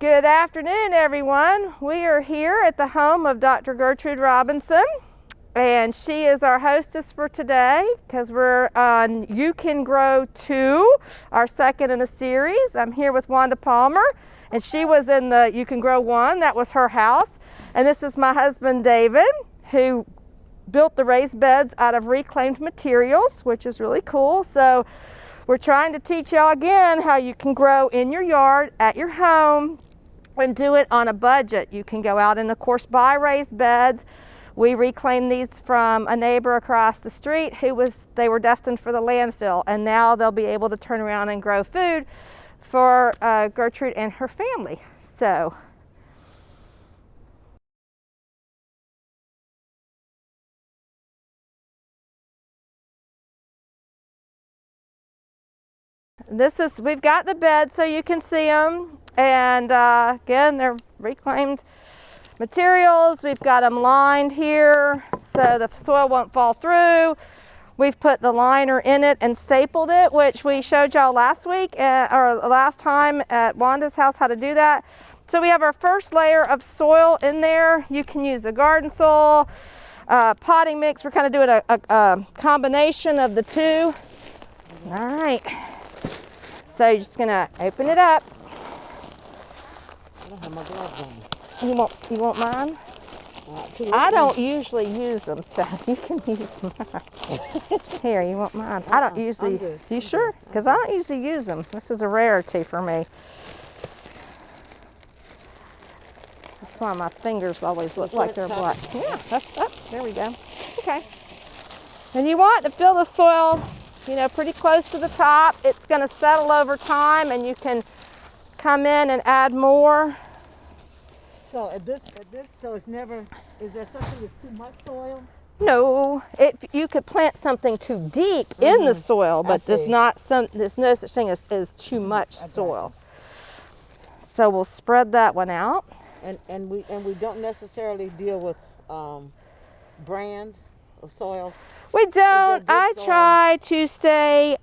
Good afternoon, everyone. We are here at the home of Dr. Gertrude Robinson, and she is our hostess for today because we're on You Can Grow 2, our second in a series. I'm here with Wanda Palmer, and she was in the You Can Grow 1. That was her house. And this is my husband, David, who built the raised beds out of reclaimed materials, which is really cool. So we're trying to teach y'all again how you can grow in your yard, at your home, and do it on a budget. You can go out and of course buy raised beds. We reclaimed these from a neighbor across the street they were destined for the landfill, and now they'll be able to turn around and grow food for Gertrude and her family. So we've got the beds so you can see them, and again, they're reclaimed materials. We've got them lined here so the soil won't fall through. We've put the liner in it and stapled it, which we showed y'all last week or last time at Wanda's house how to do that. So we have our first layer of soil in there. You can use a garden soil, potting mix. We're kind of doing a combination of the two. All right. So you're just gonna open it up. I don't have my gloves on. You want mine? I don't usually use them, so you can use mine. Here, you want mine? I don't usually. I'm good. You sure? Because I don't usually use them. This is a rarity for me. That's why my fingers always look like they're black. Yeah, there we go. Okay. And you want to fill the soil, pretty close to the top. It's going to settle over time, and you can come in and add more. So so it's never, is there something that's too much soil? No, you could plant something too deep in the soil, but there's no such thing as too much soil. So we'll spread that one out. And we don't necessarily deal with brands of soil. We don't. I try to stay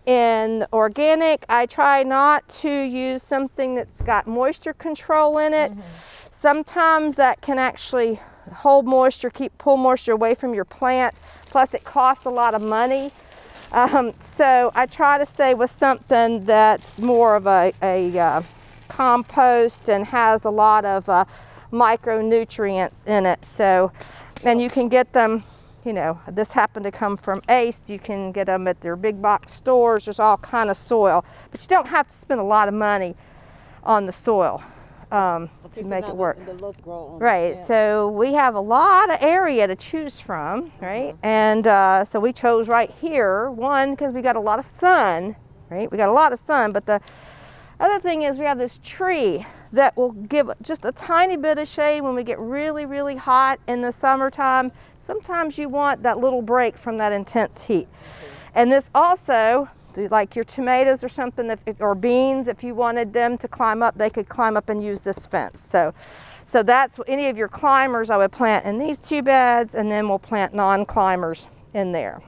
in organic. I try not to use something that's got moisture control in it. Sometimes that can actually hold moisture, pull moisture away from your plants. Plus it costs a lot of money. So I try to stay with something that's more of a compost and has a lot of micronutrients in it. So, and you can get them, this happened to come from Ace. You can get them at their big box stores. There's all kind of soil, but you don't have to spend a lot of money on the soil to make it work. Right, so we have a lot of area to choose from, right? And so we chose right here, one, because we got a lot of sun, right? We got a lot of sun, but the other thing is we have this tree that will give just a tiny bit of shade when we get really, really hot in the summertime. Sometimes you want that little break from that intense heat. And this also, like your tomatoes or something, or beans, if you wanted them to climb up, they could climb up and use this fence. So that's any of your climbers I would plant in these two beds, and then we'll plant non-climbers in there.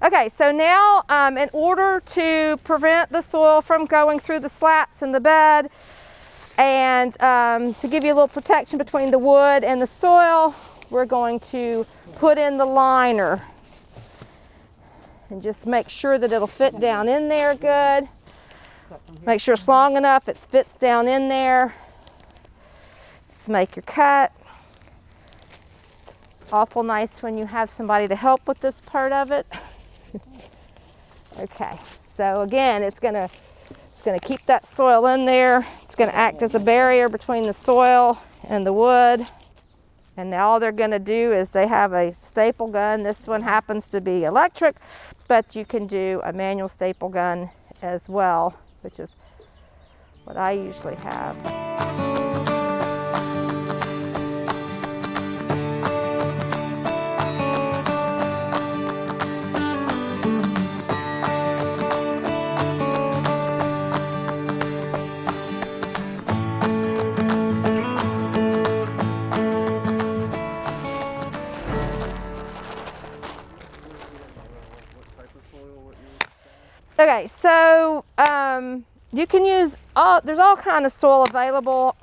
Okay, so now in order to prevent the soil from going through the slats in the bed, and to give you a little protection between the wood and the soil, we're going to put in the liner. And just make sure that it'll fit down in there good. Make sure it's long enough, it fits down in there. Just make your cut. It's awful nice when you have somebody to help with this part of it. Okay, so again, it's gonna keep that soil in there. It's gonna act as a barrier between the soil and the wood. And now all they're gonna do is they have a staple gun. This one happens to be electric, but you can do a manual staple gun as well, which is what I usually have. Okay, so You can use, there's all kind of soil available.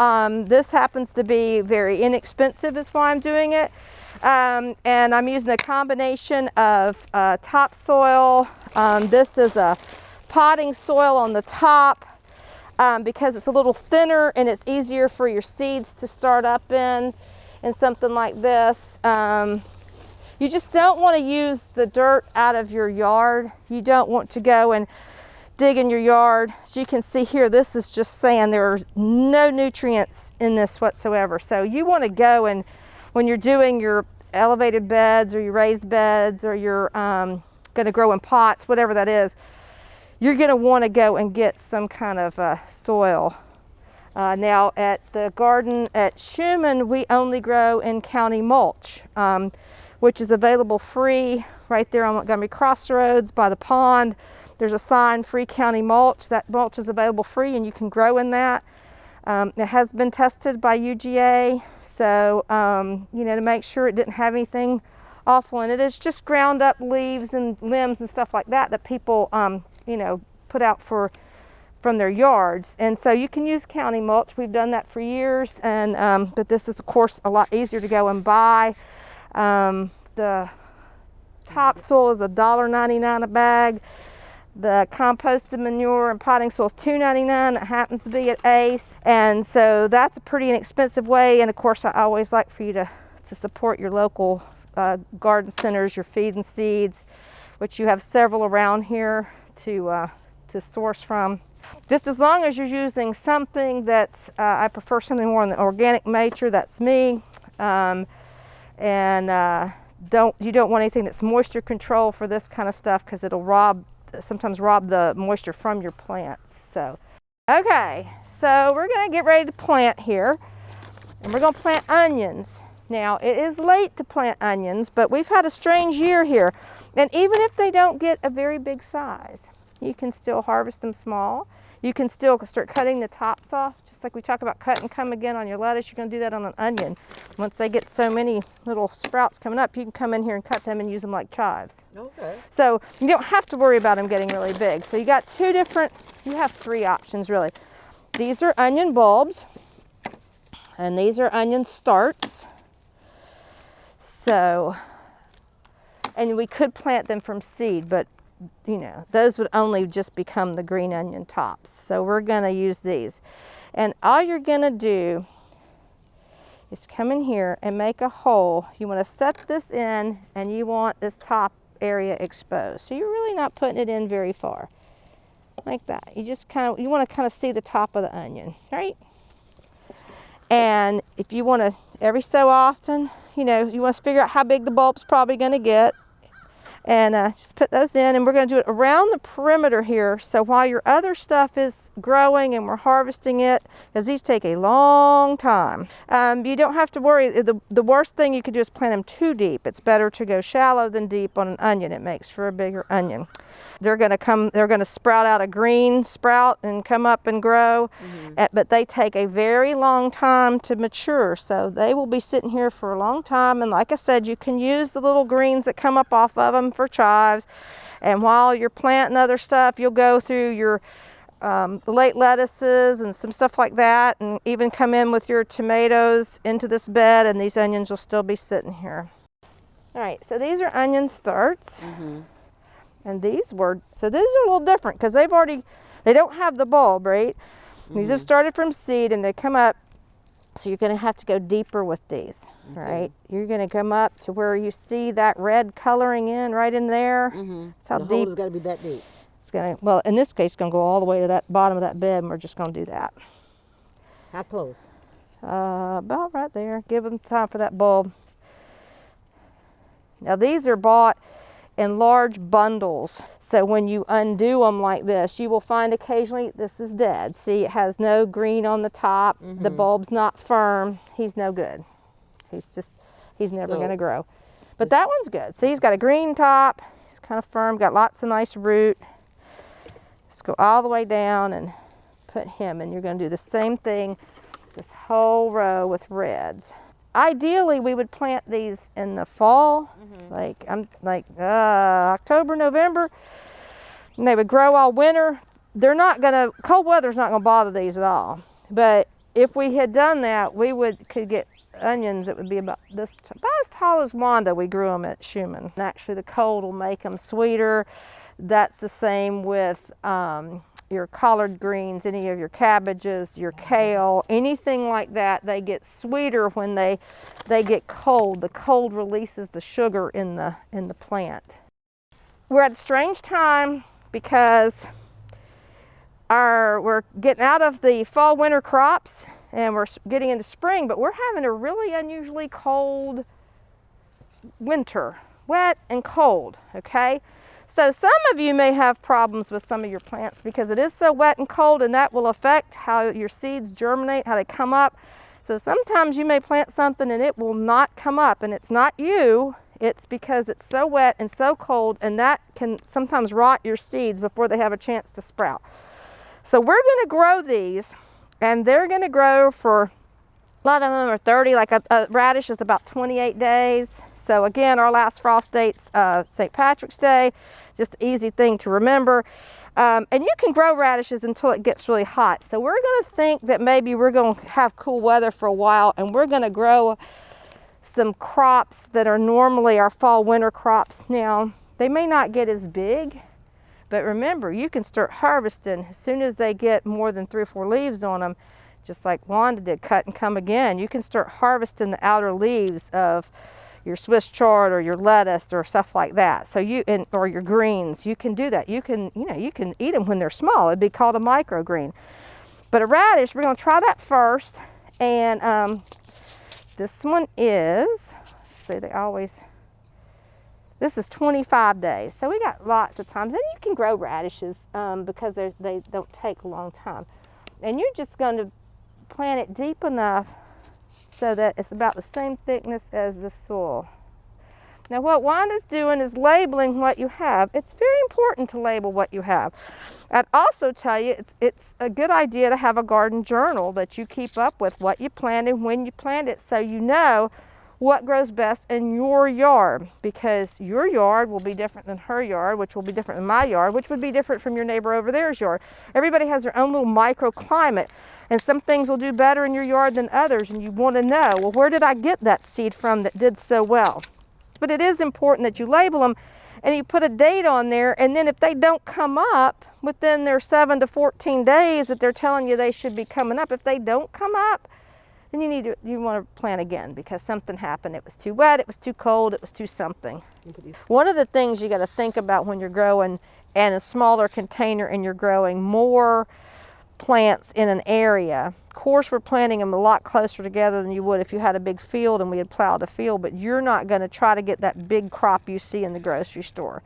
This happens to be very inexpensive is why I'm doing it. And I'm using a combination of topsoil. This is a potting soil on the top because it's a little thinner and it's easier for your seeds to start up in something like this. You just don't want to use the dirt out of your yard. You don't want to go and dig in your yard. As you can see here, this is just sand. There are no nutrients in this whatsoever. So you want to go and when you're doing your elevated beds or your raised beds or you're going to grow in pots, whatever that is, you're going to want to go and get some kind of soil. Now at the garden at Schumann, we only grow in county mulch, which is available free right there on Montgomery Crossroads by the pond. There's a sign, free county mulch. That mulch is available free and you can grow in that. It has been tested by UGA, so you know, to make sure it didn't have anything awful in it. It's just ground up leaves and limbs and stuff like that that people you know, put out from their yards. And so you can use county mulch. We've done that for years, and but this is of course a lot easier to go and buy. The topsoil is $1.99 a bag. The composted manure and potting soil is $2.99. It happens to be at Ace, and so that's a pretty inexpensive way. And of course, I always like for you to support your local garden centers, your feed and seeds, which you have several around here to source from. Just as long as you're using something that's, I prefer something more in the organic nature. That's me, and you don't want anything that's moisture control for this kind of stuff because it'll sometimes rob the moisture from your plants. So, okay, so we're going to get ready to plant here, and we're going to plant onions. Now, it is late to plant onions, but we've had a strange year here, and even if they don't get a very big size, you can still harvest them small. You can still start cutting the tops off, just like we talk about cut and come again on your lettuce. You're going to do that on an onion. Once they get so many little sprouts coming up, you can come in here and cut them and use them like chives. Okay. So you don't have to worry about them getting really big. So you got you have three options really. These are onion bulbs, and these are onion starts. So, and we could plant them from seed, but you know, those would only just become the green onion tops. So we're gonna use these. And all you're gonna do is come in here and make a hole. You wanna set this in and you want this top area exposed. So you're really not putting it in very far. Like that. You just you wanna kind of see the top of the onion, right? And if you wanna, every so often, you know, you want to figure out how big the bulb's probably gonna get. And just put those in, and we're going to do it around the perimeter here. So while your other stuff is growing and we're harvesting it, because these take a long time, you don't have to worry. The worst thing you could do is plant them too deep. It's better to go shallow than deep on an onion. It makes for a bigger onion. They're going to sprout out a green sprout and come up and grow, but they take a very long time to mature. So they will be sitting here for a long time. And like I said, you can use the little greens that come up off of them for chives. And while you're planting other stuff, you'll go through your the late lettuces and some stuff like that, and even come in with your tomatoes into this bed, and these onions will still be sitting here. All right, so these are onion starts. And these are a little different because they don't have the bulb, right? These have started from seed and they come up. So you're going to have to go deeper with these, right? You're going to come up to where you see that red coloring in right in there. That's how the deep. hole has got to be that deep. It's going to, well, in this case, it's going to go all the way to that bottom of that bed, and we're just going to do that. How close? About right there. Give them time for that bulb. Now these are bought in large bundles. So when you undo them like this, you will find occasionally this is dead. See, it has no green on the top. The bulb's not firm. He's no good. He's never going to grow. But that one's good. See, he's got a green top. He's kind of firm, got lots of nice root. Let's go all the way down and put him, and you're going to do the same thing this whole row with reds. Ideally, we would plant these in the fall, like October, November, and they would grow all winter. cold weather's not gonna bother these at all. But if we had done that, we could get onions that would be about as tall as Wanda. We grew them at Schumann. And actually, the cold will make them sweeter. That's the same with your collard greens, any of your cabbages, your kale, anything like that. They get sweeter when they get cold. The cold releases the sugar in the plant. We're at a strange time because we're getting out of the fall winter crops and we're getting into spring, but we're having a really unusually cold winter, wet and cold, okay? So some of you may have problems with some of your plants because it is so wet and cold, and that will affect how your seeds germinate, how they come up. So sometimes you may plant something and it will not come up, and it's not you, it's because it's so wet and so cold, and that can sometimes rot your seeds before they have a chance to sprout. So we're going to grow these, and they're going to grow for, a lot of them are 30, like a radish is about 28 days. So again, our last frost date's St. Patrick's Day, just an easy thing to remember. And you can grow radishes until it gets really hot. So we're going to think that maybe we're going to have cool weather for a while, and we're going to grow some crops that are normally our fall winter crops. Now, they may not get as big, but remember, you can start harvesting as soon as they get more than 3 or 4 leaves on them, just like Wanda did, cut and come again. You can start harvesting the outer leaves of your Swiss chard or your lettuce or stuff like that. So or your greens, you can do that. You can eat them when they're small. It'd be called a microgreen. But a radish, we're going to try that first. And this one is, see, this is 25 days. So we got lots of times. And you can grow radishes because they don't take a long time. And you're just going to plant it deep enough so that it's about the same thickness as the soil. Now what Wanda's doing is labeling what you have. It's very important to label what you have. I'd also tell you it's a good idea to have a garden journal that you keep up with what you planted, when you planted it, so you know what grows best in your yard, because your yard will be different than her yard, which will be different than my yard, which would be different from your neighbor over there's yard. Everybody has their own little microclimate, and some things will do better in your yard than others, and you want to know, well, where did I get that seed from that did so well? But it is important that you label them and you put a date on there, and then if they don't come up within their 7 to 14 days that they're telling you they should be coming up, if they don't come up, then you want to plant again because something happened. It was too wet, it was too cold, it was too something. One of the things you got to think about when you're growing in a smaller container and you're growing more plants in an area. Of course, we're planting them a lot closer together than you would if you had a big field and we had plowed a field, but you're not going to try to get that big crop you see in the grocery store.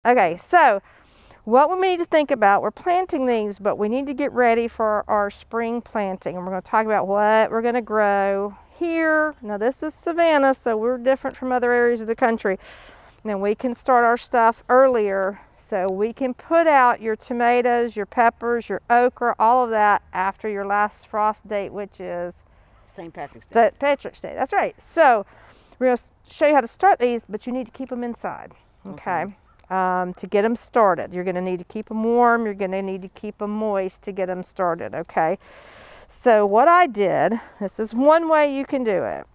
Okay, so what we need to think about, we're planting these, but we need to get ready for our spring planting, and we're going to talk about what we're going to grow here. Now this is Savannah, so we're different from other areas of the country. Now we can start our stuff earlier, so we can put out your tomatoes, your peppers, your okra, all of that after your last frost date, which is St. Patrick's Day. St. Patrick's Day, that's right. So we're going to show you how to start these, but you need to keep them inside, okay? To get them started. You're going to need to keep them warm. You're going to need to keep them moist to get them started, okay? So what I did, this is one way you can do it.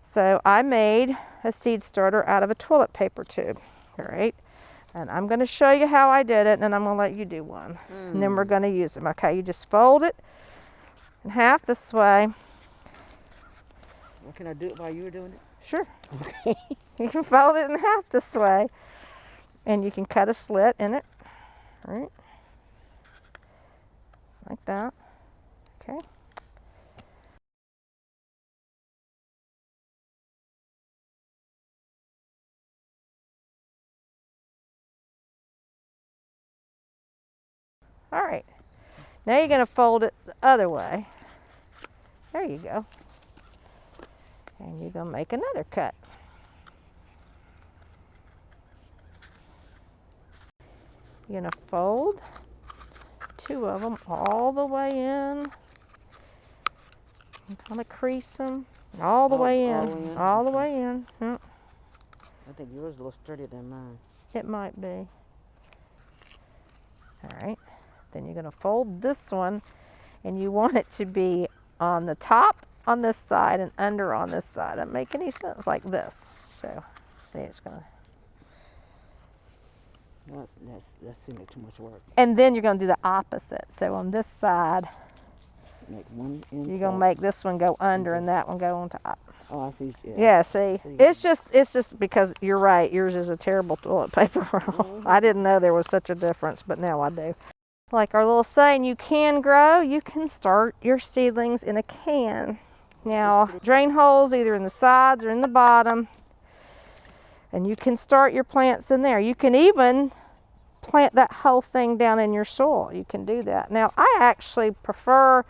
So I made a seed starter out of a toilet paper tube, all right? And I'm going to show you how I did it, and then I'm going to let you do one. And then we're going to use them, okay? You just fold it in half this way. Well, can I do it while you were doing it? Sure. Okay. You can fold it in half this way. And you can cut a slit in it, right? Like that, okay? All right, now you're gonna fold it the other way. There you go. And you're gonna make another cut. You're going to fold 2 of them all the way in and kind of crease them all the way in, all the way in. Yep. I think yours is a little sturdier than mine. It might be. Then you're going to fold this one, and you want it to be on the top on this side and under on this side. Doesn't make any sense, like this. So, see, it's going to. That seems like too much work. And then you're going to do the opposite. So on this side, Make one end you're going to make this one go under and that one go on top. Oh, I see. Yeah, see, it's just because you're right. Yours is a terrible toilet paper roll. I didn't know there was such a difference, but now I do. Like our little saying, you can grow, you can start your seedlings in a can. Now, drain holes either in the sides or in the bottom, and you can start your plants in there. You can even plant that whole thing down in your soil. You can do that. Now, I actually prefer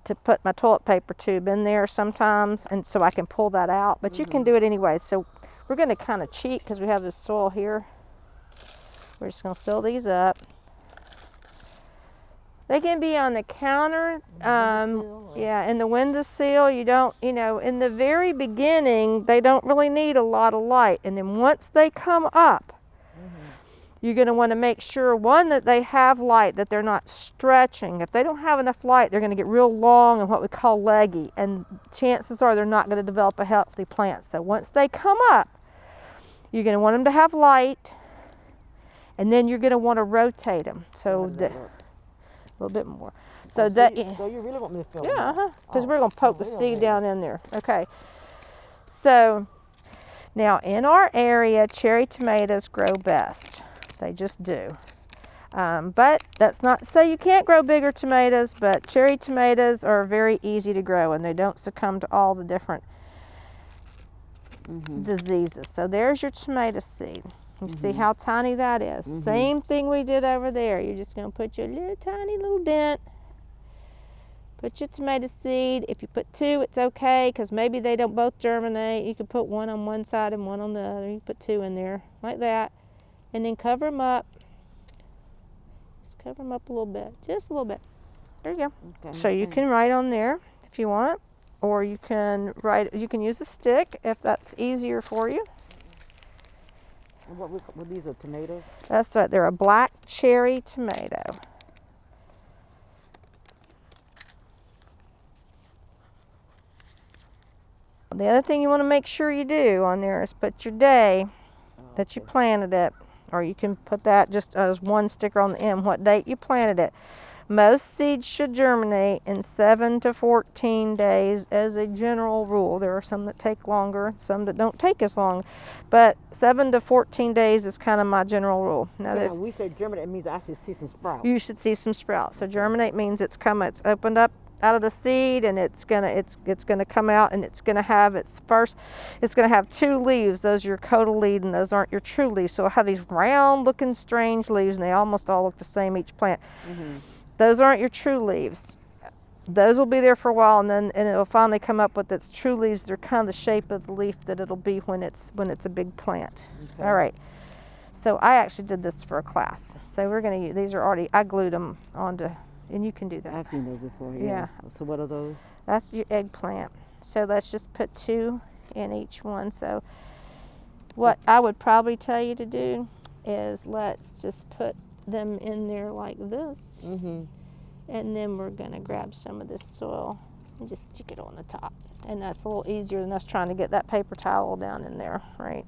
to put my toilet paper tube in there sometimes, and so I can pull that out, but you can do it anyway. So we're going to kind of cheat because we have this soil here. We're just going to fill these up. They can be on the counter, yeah, in the windowsill. You don't, in the very beginning, they don't really need a lot of light, and then once they come up, you're going to want to make sure, one, that they have light, that they're not stretching. If they don't have enough light, they're going to get real long and what we call leggy, and chances are they're not going to develop a healthy plant. So once they come up, you're going to want them to have light, and then you're going to want to rotate them. So a little bit more. So so you really want me to fill it? Yeah, because we're going to poke the seed down in there. Okay. So now in our area, cherry tomatoes grow best. They just do. But that's not to say you can't grow bigger tomatoes, but cherry tomatoes are very easy to grow and they don't succumb to all the different diseases. So there's your tomato seed. You see how tiny that is? Same thing we did over there. You're just going to put your little tiny little dent. Put your tomato seed. If you put two, it's okay because maybe they don't both germinate. You can put one on one side and one on the other. You put two in there like that. And then cover them up. Just cover them up a little bit. Just a little bit. There you go. Okay, so you can write on there if you want. Or you can use a stick if that's easier for you. And what these are tomatoes? That's right. They're a black cherry tomato. The other thing you want to make sure you do on there is put your day that you planted it, or you can put that just as one sticker on the end, what date you planted it. Most seeds should germinate in 7 to 14 days as a general rule. There are some that take longer, some that don't take as long, but 7 to 14 days is kind of my general rule. Now, when we say germinate, it means I should see some sprouts. You should see some sprouts. So germinate means it's opened up out of the seed, and it's gonna come out, and it's gonna have it's gonna have two leaves. Those are your cotyledon, those aren't your true leaves. So it'll have these round looking strange leaves, and they almost all look the same each plant. Those aren't your true leaves. Those will be there for a while, and it'll finally come up with its true leaves. They're kind of the shape of the leaf that it'll be when it's a big plant. All right. So I actually did this for a class. So we're gonna use these are already I glued them onto. And you can do that. I've seen those before, yeah. So what are those? That's your eggplant. So let's just put 2 in each one. So what I would probably tell you to do is let's just put them in there like this. And then we're going to grab some of this soil and just stick it on the top. And that's a little easier than us trying to get that paper towel down in there, right?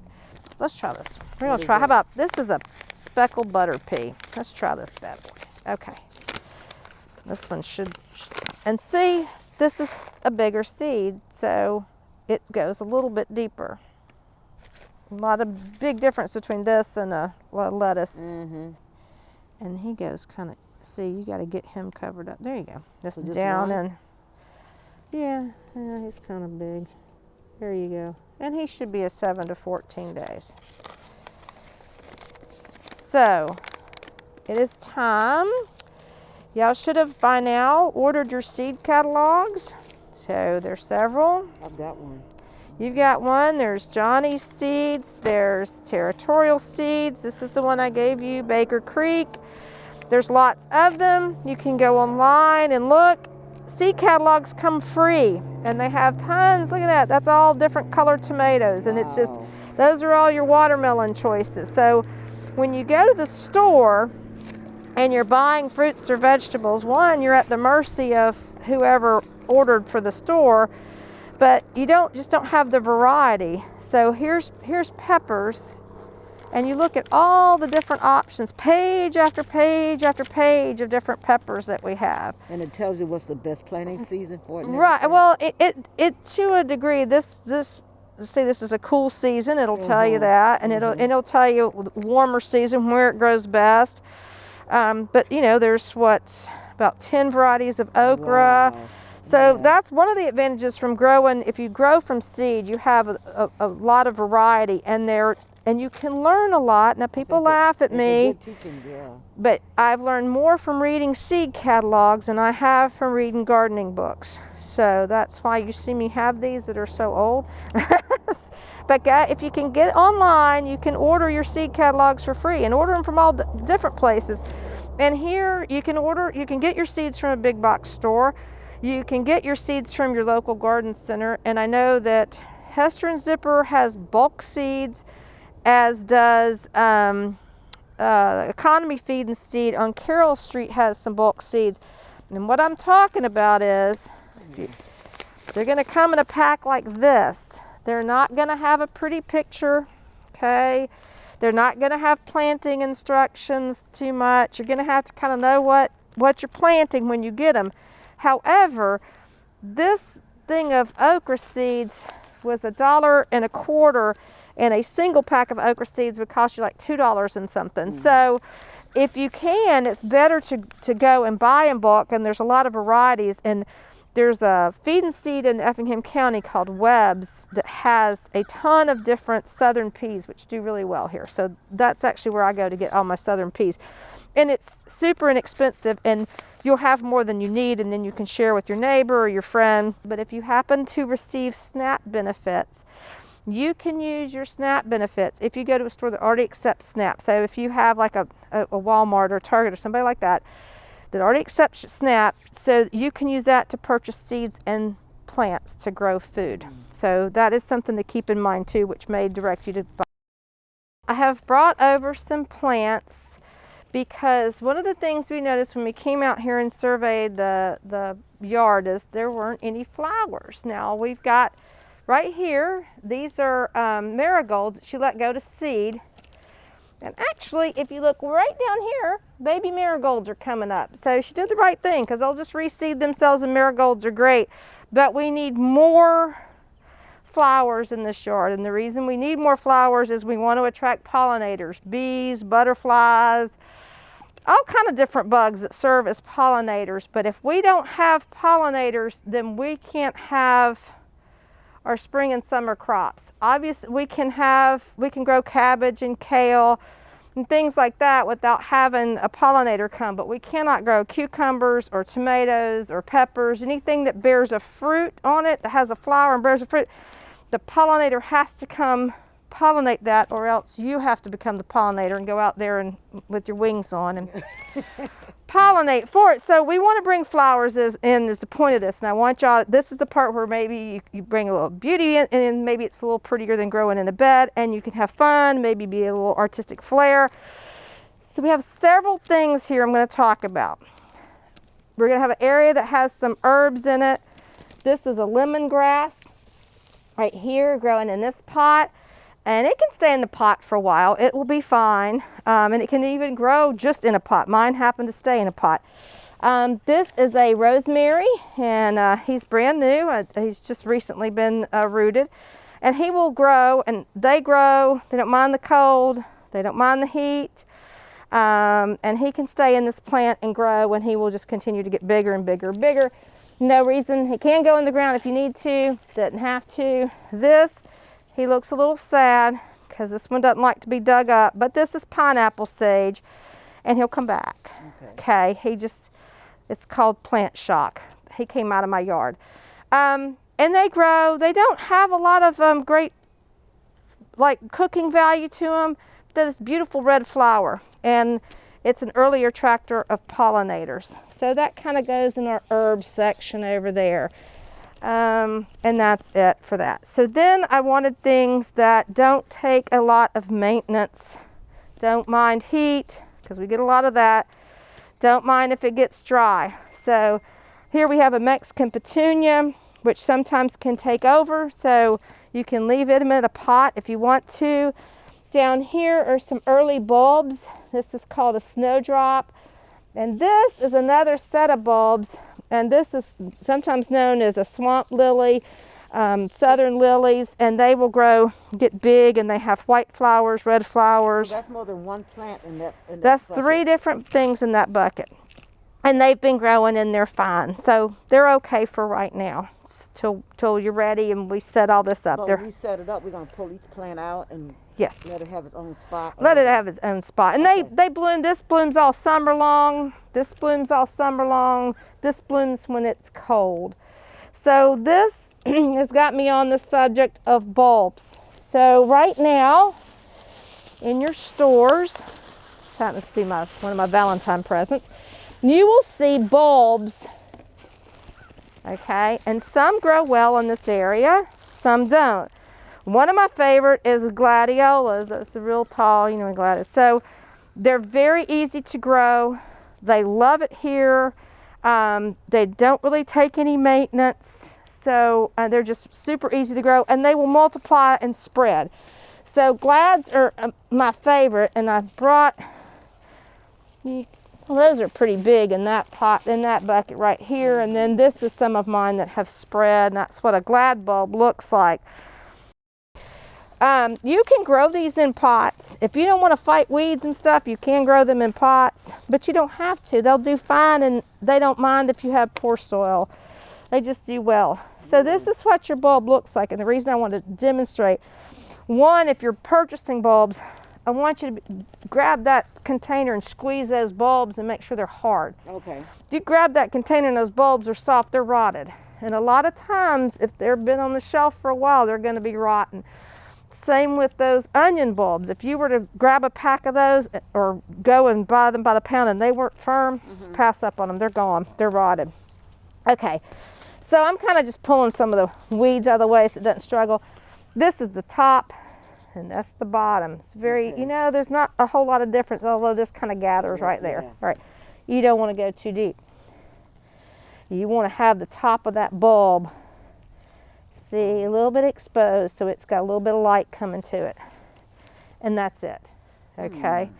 So let's try this. We're going to try, how about, this is a speckled butter pea. Let's try this bad boy. Okay. This one should, and see, this is a bigger seed, so it goes a little bit deeper. A lot of big difference between this and a lettuce. And he goes kind of, see, you got to get him covered up. There you go. Just down and, yeah, he's kind of big. There you go. And he should be a 7 to 14 days. So, it is time. Y'all should have by now ordered your seed catalogs. So there's several. I've got one. You've got one. There's Johnny's Seeds. There's Territorial Seeds. This is the one I gave you, Baker Creek. There's lots of them. You can go online and look. Seed catalogs come free, and they have tons. Look at that. That's all different colored tomatoes, and it's just, those are all your watermelon choices. So when you go to the store, and you're buying fruits or vegetables, one, you're at the mercy of whoever ordered for the store, but you don't have the variety. So here's peppers, and you look at all the different options, page after page after page of different peppers that we have. And it tells you what's the best planting season for it. Right. Well, it to a degree. This see, this is a cool season. It'll tell you that, and it'll tell you warmer season where it grows best. But there's about 10 varieties of okra. Wow. So that's one of the advantages from growing. If you grow from seed, you have a lot of variety, and you can learn a lot. Now people laugh at me, It's a good teaching, yeah. but I've learned more from reading seed catalogs than I have from reading gardening books. So that's why you see me have these that are so old. But if you can get online, you can order your seed catalogs for free and order them from all different places. And here you can get your seeds from a big box store. You can get your seeds from your local garden center. And I know that Hester and Zipper has bulk seeds, as does Economy Feed and Seed on Carroll Street has some bulk seeds. And what I'm talking about is they're going to come in a pack like this. They're not going to have a pretty picture, okay? They're not going to have planting instructions too much. You're going to have to kind of know what you're planting when you get them. However, this thing of okra seeds was $1.25, and a single pack of okra seeds would cost you like $2 and something. So if you can, it's better to go and buy in bulk, and there's a lot of varieties. And there's a feed and seed in Effingham County called Webb's that has a ton of different southern peas, which do really well here. So that's actually where I go to get all my southern peas. And it's super inexpensive, and you'll have more than you need, and then you can share with your neighbor or your friend. But if you happen to receive SNAP benefits, you can use your SNAP benefits if you go to a store that already accepts SNAP. So if you have like a Walmart or Target or somebody like that already accepts SNAP, so you can use that to purchase seeds and plants to grow food. So that is something to keep in mind too, which may direct you to buy. I have brought over some plants because one of the things we noticed when we came out here and surveyed the yard is there weren't any flowers. Now we've got right here, these are marigolds that she let go to seed. And actually, if you look right down here, baby marigolds are coming up. So she did the right thing, because they'll just reseed themselves, and marigolds are great. But we need more flowers in this yard. And the reason we need more flowers is we want to attract pollinators, bees, butterflies, all kind of different bugs that serve as pollinators. But if we don't have pollinators, then we can't have our spring and summer crops. Obviously, we can grow cabbage and kale and things like that without having a pollinator come, but we cannot grow cucumbers or tomatoes or peppers, anything that bears a fruit on it, that has a flower and bears a fruit. The pollinator has to come pollinate that, or else you have to become the pollinator and go out there and with your wings on and pollinate for it. So we want to bring flowers is the point of this. And I want y'all, this is the part where maybe you bring a little beauty in, and maybe it's a little prettier than growing in a bed, and you can have fun, maybe be a little artistic flair. So we have several things here I'm going to talk about. We're going to have an area that has some herbs in it. This is a lemongrass right here growing in this pot. And it can stay in the pot for a while. It will be fine. And it can even grow just in a pot. Mine happened to stay in a pot. This is a rosemary, and he's brand new. He's just recently been rooted. And he will grow, and they grow. They don't mind the cold. They don't mind the heat. And he can stay in this plant and grow, and he will just continue to get bigger and bigger and bigger. No reason. He can go in the ground if you need to. Doesn't have to. This, he looks a little sad because this one doesn't like to be dug up, but this is pineapple sage, and he'll come back. Okay. It's called plant shock. He came out of my yard. And they grow. They don't have a lot of great cooking value to them. This beautiful red flower, and it's an early attractor of pollinators. So that kind of goes in our herbs section over there. And that's it for that. So then I wanted things that don't take a lot of maintenance, don't mind heat, because we get a lot of that. Don't mind if it gets dry. So here we have a Mexican petunia, which sometimes can take over. So you can leave it in a pot if you want to. Down here are some early bulbs. This is called a snowdrop. And this is another set of bulbs. And this is sometimes known as a swamp lily, southern lilies. And they will grow, get big, and they have white flowers, red flowers. So that's more than one plant in that That's bucket. 3 different things in that bucket. And they've been growing and they're fine. So they're okay for right now till you're ready and we set all this up. But when we set it up, we're going to pull each plant out and Yes. let it have its own spot. Let it have its own spot. And Okay. they bloom. This blooms all summer long. This blooms all summer long. This blooms when it's cold. So this has got me on the subject of bulbs. So right now in your stores, this happens to be one of my Valentine presents, you will see bulbs, okay? And some grow well in this area, some don't. One of my favorite is gladiolas. That's a real tall, gladiolus. So they're very easy to grow. They love it here. They don't really take any maintenance. So they're just super easy to grow and they will multiply and spread. So glads are my favorite, and I brought, well, those are pretty big in that pot, in that bucket right here. And then this is some of mine that have spread, and that's what a glad bulb looks like. You can grow these in pots. If you don't want to fight weeds and stuff, you can grow them in pots, but you don't have to. They'll do fine, and they don't mind if you have poor soil. They just do well. So this is what your bulb looks like, and the reason I want to demonstrate, one, if you're purchasing bulbs, I want you to grab that container and squeeze those bulbs and make sure they're hard. Okay. If you grab that container and those bulbs are soft, they're rotted. And a lot of times, if they've been on the shelf for a while, they're going to be rotten. Same with those onion bulbs. If you were to grab a pack of those or go and buy them by the pound and they weren't firm, pass up on them. They're gone. They're rotted. Okay, so I'm kind of just pulling some of the weeds out of the way so it doesn't struggle. This is the top and that's the bottom. It's very, there's not a whole lot of difference, although this kind of gathers right there. Yeah. All right, you don't want to go too deep. You want to have the top of that bulb, see, a little bit exposed, so it's got a little bit of light coming to it. And that's it, okay?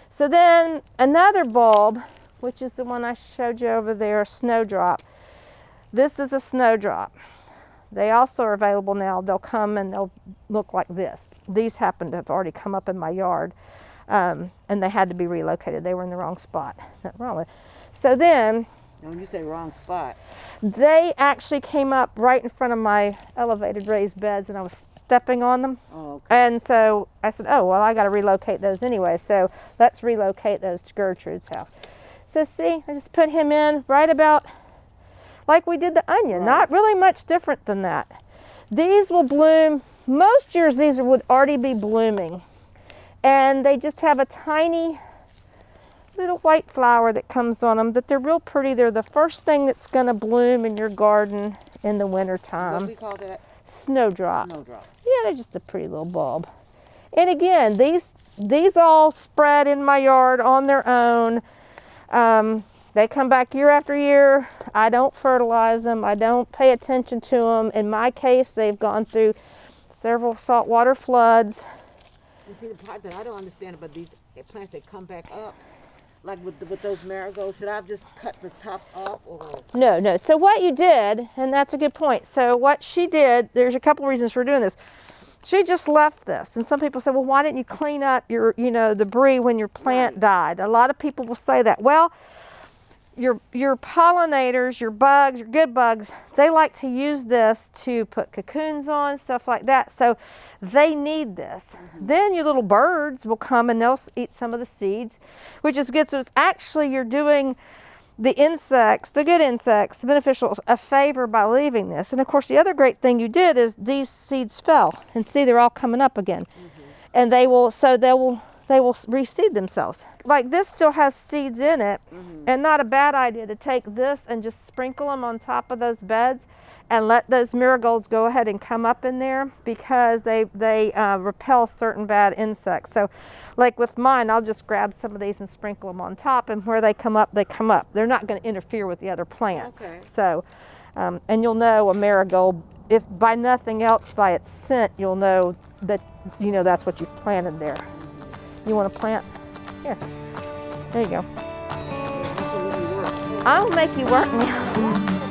So then another bulb, which is the one I showed you over there, a snowdrop. This is a snowdrop. They also are available now. They'll come and they'll look like this. These happen to have already come up in my yard, and they had to be relocated. They were in the wrong spot. Nothing wrong with it. So then, Now, when you say wrong spot, they actually came up right in front of my elevated raised beds, and I was stepping on them. oh, okay. And so I said, oh, well, I got to relocate those anyway. So let's relocate those to Gertrude's house. So see, I just put him in right about like we did the onion. Right. Not really much different than that. These will bloom. Most years these would already be blooming. And they just have a tiny little white flower that comes on them, but they're real pretty. They're the first thing that's going to bloom in your garden in the winter What do time. we call that? Snowdrop. Snowdrop. Yeah, they're just a pretty little bulb. And again, these all spread in my yard on their own. They come back year after year. I don't fertilize them. I don't pay attention to them. In my case, they've gone through several saltwater floods. You see, the part that I don't understand about these plants that come back up, like with those marigolds, should I have just cut the tops off? Or? No. So what you did, and that's a good point. So what she did, there's a couple reasons for doing this. She just left this. And some people say, well, why didn't you clean up your, debris when your plant died? A lot of people will say that. Well, your pollinators, your bugs, your good bugs, they like to use this to put cocoons on, stuff like that. So they need this. Then your little birds will come and they'll eat some of the seeds, which is good. So it's actually, you're doing the insects, the good insects, the beneficials, a favor by leaving this. And of course, the other great thing you did is these seeds fell. And see, they're all coming up again. And they'll they will reseed themselves. Like this still has seeds in it, and not a bad idea to take this and just sprinkle them on top of those beds and let those marigolds go ahead and come up in there, because they repel certain bad insects. So like with mine, I'll just grab some of these and sprinkle them on top, and where they come up, they come up. They're not going to interfere with the other plants. Okay. So, and you'll know a marigold, if by nothing else, by its scent, you'll know that, you know, that's what you've planted there. You want to plant? Here. There you go. I'll make you work now.